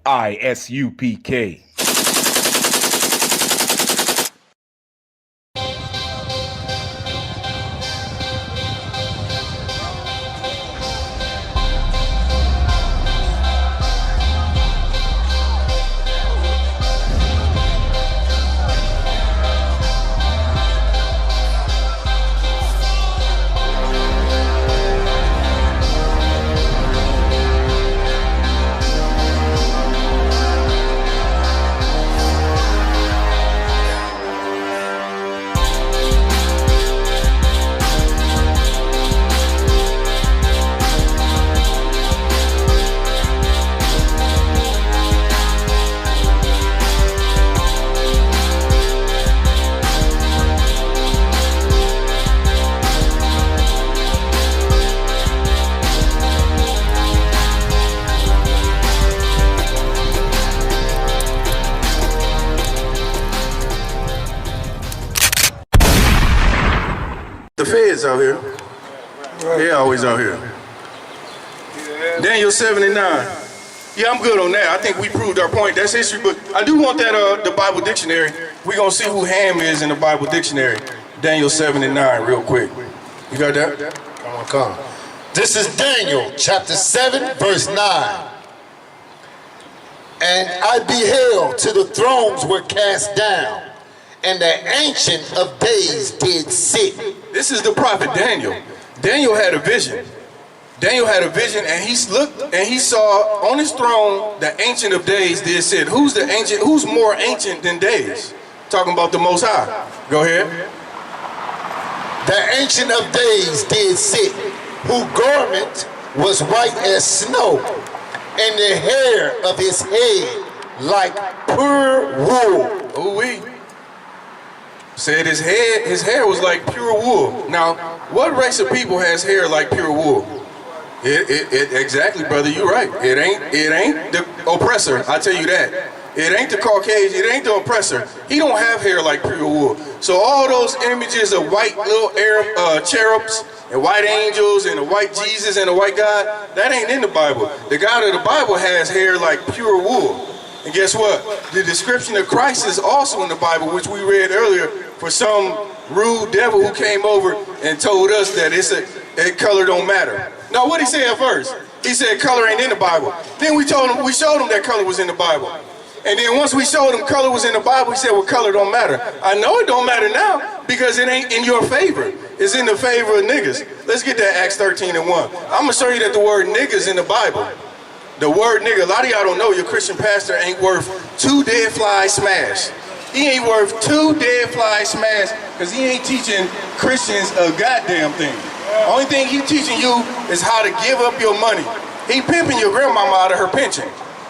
I.S.U.P.K. The feds out here. They always out here. Daniel 7 and 9. Yeah, I'm good on that. I think we proved our point. That's history, but I do want that the Bible dictionary. We're gonna see who Ham is in the Bible dictionary. Daniel 7 and 9, real quick. You got that? Come. This is Daniel chapter 7, verse 9. And I beheld till the thrones were cast down, and the Ancient of Days did sit. This is the prophet Daniel. Daniel had a vision. Daniel had a vision, and he looked and he saw on his throne the Ancient of Days did sit. Who's the ancient? Who's more ancient than days? Talking about the Most High. Go ahead. The Ancient of Days did sit, whose garment was white as snow, and the hair of his head like pure wool. Ooh-wee. Said his hair was like pure wool. Now, what race of people has hair like pure wool? Exactly, brother, you're right. It ain't the oppressor, I tell you that. It ain't the Caucasian, it ain't the oppressor. He don't have hair like pure wool. So all those images of white little Arab cherubs and white angels and a white Jesus and a white God, that ain't in the Bible. The God of the Bible has hair like pure wool. And guess what? The description of Christ is also in the Bible, which we read earlier, for some rude devil who came over and told us that color don't matter. Now, what he said first? He said color ain't in the Bible. Then we showed him that color was in the Bible. And then once we showed him color was in the Bible, he said, well, color don't matter. I know it don't matter now because it ain't in your favor. It's in the favor of niggas. Let's get that Acts 13 and 1. I'm going to show you that the word niggas in the Bible. The word nigga, a lot of y'all don't know your Christian pastor ain't worth 2 dead flies smash. He ain't worth 2 dead flies smash because he ain't teaching Christians a goddamn thing. Only thing he teaching you is how to give up your money. He pimping your grandmama out of her pension.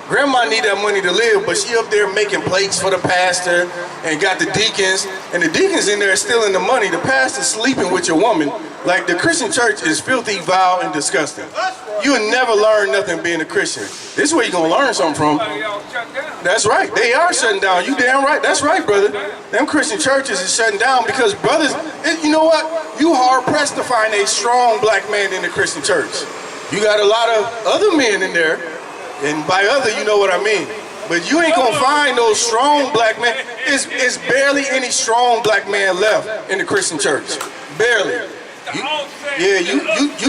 Grandma need that money to live, but she up there making plates for the pastor and got the deacons, and the deacons in there stealing the money. The pastor's sleeping with your woman. Like, the Christian church is filthy, vile, and disgusting. You will never learn nothing being a Christian. This is where you're going to learn something from. That's right. They are shutting down. You damn right. That's right, brother. Them Christian churches is shutting down because, brothers, you know what? You hard-pressed to find a strong black man in the Christian church. You got a lot of other men in there, and by other, you know what I mean. But you ain't gonna find those strong black men. It's barely any strong black man left in the Christian church. Barely. You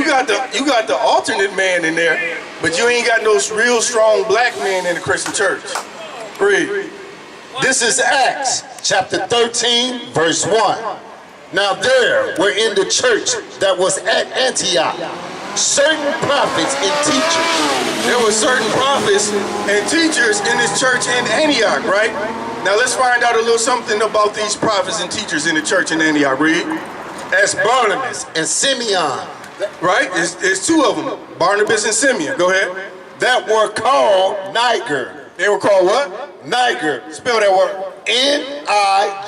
got the alternate man in there, but you ain't got no real strong black man in the Christian church. Read. This is Acts chapter 13, verse 1. Now there were in the church that was at Antioch certain prophets and teachers. There were certain prophets and teachers in this church in Antioch, right? Now let's find out a little something about these prophets and teachers in the church in Antioch. Read. As Barnabas and Simeon. Right? There's 2 of them, Barnabas and Simeon. Go ahead. That were called Niger. They were called what? Niger. Spell that word. N-I-G-E-R.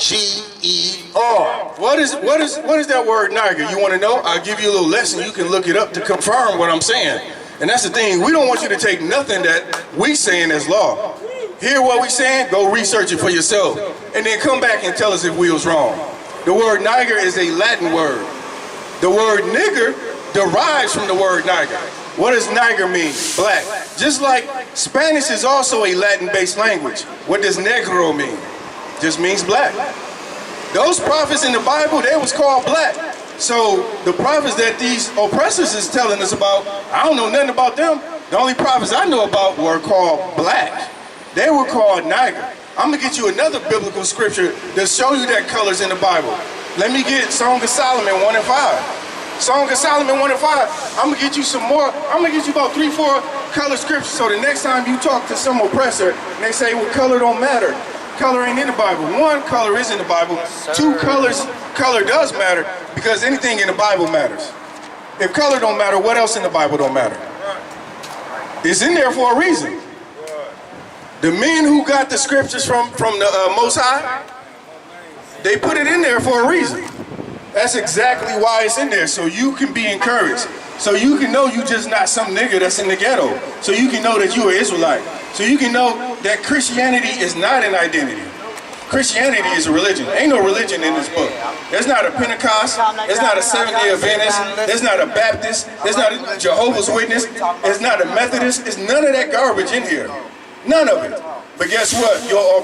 What is that word Niger? You want to know? I'll give you a little lesson. You can look it up to confirm what I'm saying. And that's the thing. We don't want you to take nothing that we saying as law. Hear what we saying? Go research it for yourself. And then come back and tell us if we was wrong. The word Niger is a Latin word. The word nigger derives from the word Niger. What does Niger mean? Black. Just like Spanish is also a Latin-based language. What does negro mean? Just means black. Those prophets in the Bible, they was called black. So the prophets that these oppressors is telling us about, I don't know nothing about them. The only prophets I know about were called black. They were called Niger. I'm gonna get you another biblical scripture to show you that colors in the Bible. Let me get Song of Solomon 1 and 5. Song of Solomon 1 and 5. I'm gonna get you some more. I'm gonna get you about 3-4 color scriptures. So the next time you talk to some oppressor and they say, well, color don't matter. Color ain't in the Bible. One, color is in the Bible. Two, color does matter because anything in the Bible matters. If color don't matter, what else in the Bible don't matter? It's in there for a reason. The men who got the scriptures from the Most High, they put it in there for a reason. That's exactly why it's in there, so you can be encouraged. So you can know you just not some nigga that's in the ghetto. So you can know that you are Israelite. So you can know that Christianity is not an identity. Christianity is a religion. Ain't no religion in this book. There's not a Pentecost. There's not a Seventh-day Adventist. There's not a Baptist. There's not a Jehovah's Witness. There's not a Methodist. There's none of that garbage in here. None of it. But guess what? Your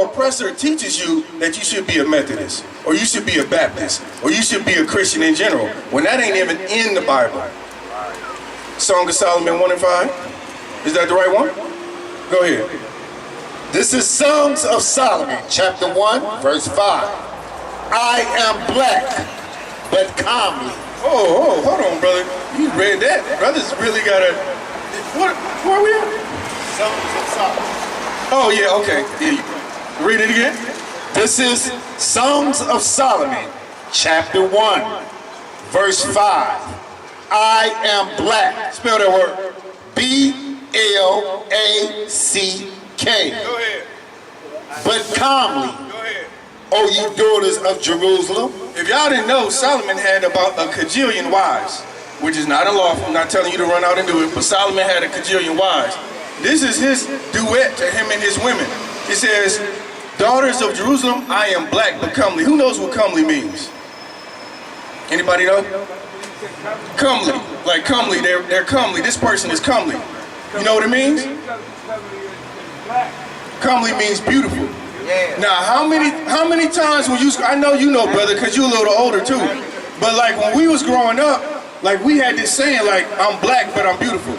oppressor teaches you that you should be a Methodist, or you should be a Baptist, or you should be a Christian in general, when that ain't even in the Bible. Song of Solomon 1 and 5. Is that the right one? Go ahead. This is Songs of Solomon, chapter 1, verse 5. I am black, but calmly. Oh, hold on, brother. You read that. Brothers really gotta... Where are we at? Songs of Solomon. Oh, yeah, okay. Yeah. Read it again. This is Songs of Solomon, chapter 1, verse 5. I am black. Spell that word. B-L-A-C-K. Go ahead. But calmly, Go ahead. O you daughters of Jerusalem. If y'all didn't know, Solomon had about a cajillion wives, which is not unlawful. I'm not telling you to run out and do it, but Solomon had a cajillion wives. This is his duet to him and his women. He says, daughters of Jerusalem, I am black but comely. Who knows what comely means? Anybody know? Comely. Like comely, they're comely. This person is comely. You know what it means? Comely means beautiful. Now, how many times when you, I know you know, brother, because you're a little older too, but like when we was growing up, like we had this saying like, I'm black but I'm beautiful.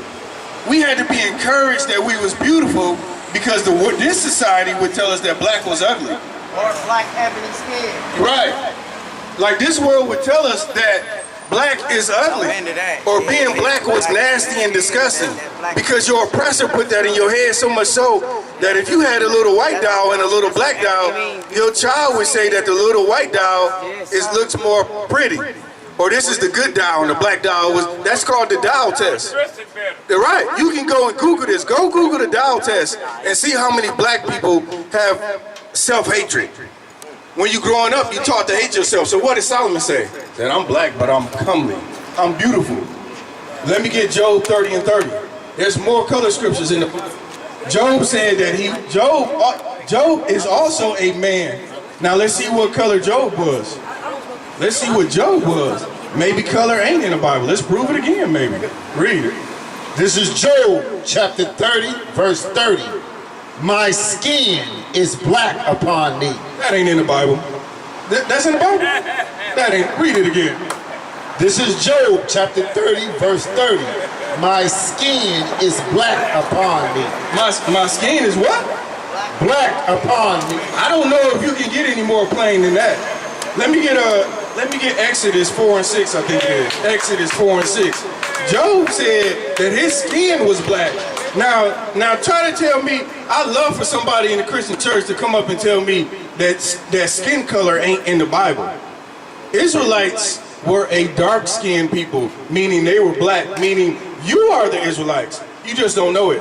We had to be encouraged that we was beautiful because this society would tell us that black was ugly. Or black ebony skin. Right. Like this world would tell us that black is ugly. Or being black was nasty and disgusting. Because your oppressor put that in your head so much so that if you had a little white doll and a little black doll, your child would say that the little white doll looks more pretty. Or this is the good doll and the black doll that's called the doll test. They're right. You can go and Google this. Go Google the doll test and see how many black people have self-hatred. When you growing up, you taught to hate yourself. So what did Solomon say? That I'm black, but I'm comely. I'm beautiful. Let me get Job 30 and 30. There's more color scriptures in the book. Job said that Job is also a man. Now let's see what color Job was. Let's see what Job was. Maybe color ain't in the Bible. Let's prove it again, maybe. Read it. This is Job chapter 30, verse 30. My skin is black upon thee. That ain't in the Bible. That's in the Bible? That ain't. Read it again. This is Job chapter 30, verse 30. My skin is black upon thee. My skin is what? Black upon thee. I don't know if you can get any more plain than that. Let me get Exodus 4 and 6, I think it is. Exodus 4 and 6. Job said that his skin was black. Now try to tell me, I love for somebody in the Christian church to come up and tell me that skin color ain't in the Bible. Israelites were a dark-skinned people, meaning they were black, meaning you are the Israelites. You just don't know it.